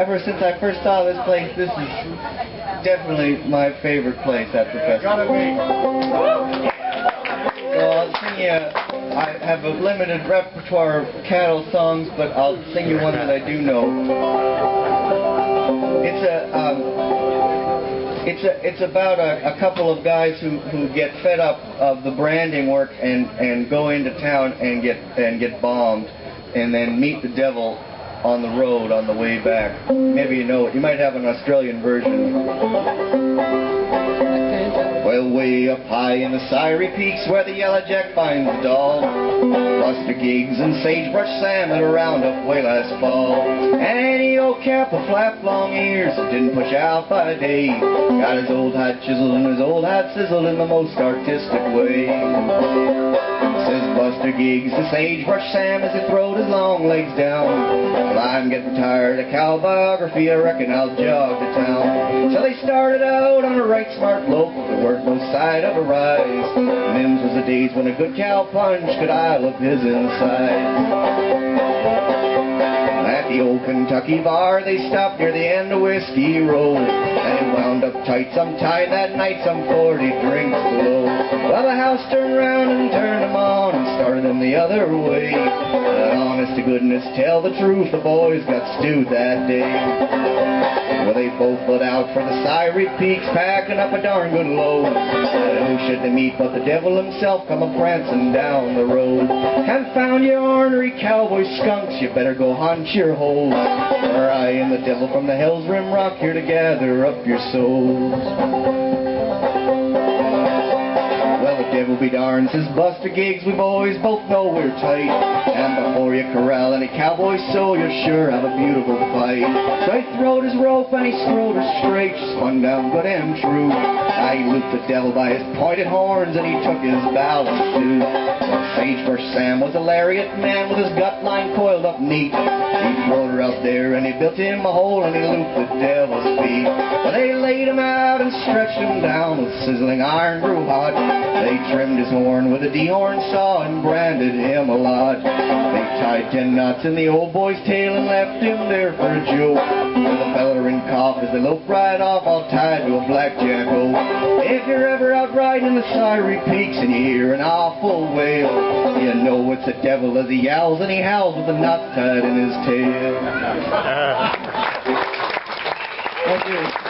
Ever since I first saw this place, this is definitely my favorite place at the festival. So I'll sing you, I have a limited repertoire of cattle songs, but I'll sing you one that I do know. It's about a couple of guys who get fed up of the branding work and go into town and get bombed, and then meet the devil on the road on the way back. Maybe you know it. You might have an Australian version. Well, way up high in the Syrie Peaks where the yellowjack finds the doll, Buster Giggs and Sagebrush Sam at a roundup way last fall. And old cap with flap long ears didn't push out by day, got his old hat chiseled and his old hat sizzled in the most artistic way. Says Buster Giggs to Sagebrush Sam as he throwed his long legs down, well, I'm getting tired of cow biography, I reckon I'll jog to town. So they started out on a right smart lope, there weren't no sight of a rise, and them's was the days when a good cow punch could aisle up his insides. At the old Kentucky bar they stopped near the end of Whiskey Road, and it wound up tight sometime that night, some 40 drinks below. Well, the house turned round and turned them on and started them the other way, but honest to goodness, tell the truth, the boys got stewed that day. Well, they both let out for the Syrie Peaks, packing up a darn good load, and who should they meet but the devil himself come a-prancing down the road. Confound you ornery cowboy skunks, you better go hunt your holes, for I and the devil from the Hell's Rim rock here to gather up your souls. Well, the devil be darned, says Buster Giggs, we boys both know we're tight, and before you corral any cowboy soul, you'll sure have a beautiful fight. So he throwed his rope and he scrolled her straight, she spun down good and true. I looped the devil by his pointed horns and he took his balance too. Sagebrush Sam was a lariat man with his gut line coiled up neat. He throwed her out there and he built him a hole and he looped the devil's feet. But they laid him out and stretched him down with sizzling iron grew hot. They trimmed his horn with a dehorn saw and branded him a lot. They tied 10 knots in the old boy's tail and left him there for a joke. With a feller and cough as they loped right off, all tied to a blackjack oak. If you're ever out riding in the Syrie Peaks and you hear an awful wail, you know it's the devil as he yowls and he howls with the knots tied in his tail. Thank you.